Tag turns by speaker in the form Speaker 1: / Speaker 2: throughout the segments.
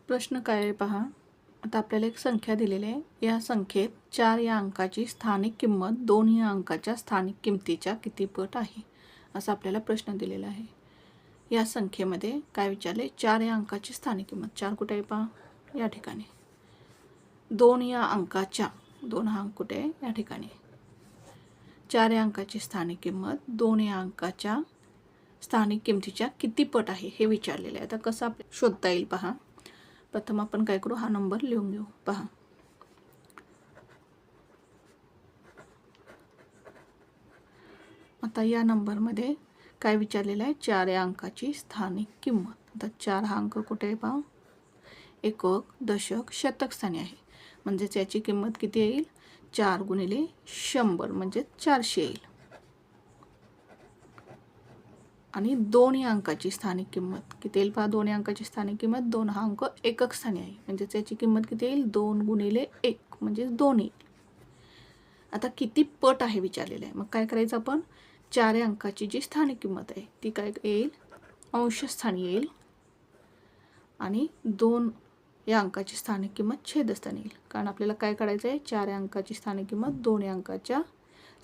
Speaker 1: प्रश्न काय आहे पहा. आता आपल्याला एक संख्या दिलेली आहे. या संख्येत 4 या अंकाची स्थानिक किंमत 2 या अंकाच्या स्थानिक किमतीच्या किती पट आहे, असा आपल्याला प्रश्न दिलेला आहे. या संख्येमध्ये काय विचारले, 4 या अंकाची स्थानिक किंमत. 4 कुठे आहे पहा, या ठिकाणी. 2 या अंकाच्या, 2 हा अंक कुठे आहे, या ठिकाणी. 4 या अंकाची स्थानिक किंमत 2 या अंकाच्या स्थानिक किमतीच्या किती पट आहे हे विचारलेले आहे. आता कसं आपल्याला शोधता येईल पहा. प्रथम आपण काय करू, हा नंबर लिहून घेऊ. पहा, आता या नंबरमध्ये काय विचारलेलं आहे, 4 या अंकाची स्थानिक किंमत. आता 4 हा अंक कुठे आहे पहा, एकक, दशक, शतक स्थानी आहे. म्हणजेच याची किंमत किती येईल, 4 गुणिले 100 म्हणजे 400 येईल. आणि 2 या अंकाची स्थानिक किंमत किती येईल पहा, 2 या अंकाची स्थानिक किंमत, 2 हा अंक एकक स्थानी आहे. म्हणजेच याची किंमत किती येईल, 2 गुणिले 1 म्हणजे 2 येईल. आता किती पट आहे विचारलेलं आहे. मग काय करायचं आपण, 4 या अंकाची जी स्थानिक किंमत आहे ती काय येईल, अंशस्थानी येईल. आणि 2 या अंकाची स्थानिक किंमत छेदस्थानी येईल. कारण आपल्याला काय काढायचं आहे, 4 या अंकाची स्थानिक किंमत 2 या अंकाच्या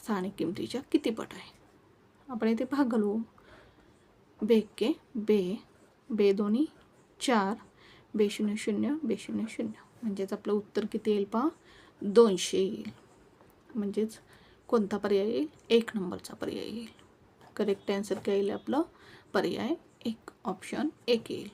Speaker 1: स्थानिक किमतीच्या किती पट आहे. आपण इथे भाग घालू. बेके बे, बे दोन्ही 4, बे 0 0, बे 0 0. म्हणजेच आपलं उत्तर किती येईल पहा, 200 येईल. म्हणजेच कोणता पर्याय येईल, 1 नंबरचा पर्याय येईल. करेक्ट आन्सर काय येईल आपलं, पर्याय 1, ऑप्शन 1 येईल.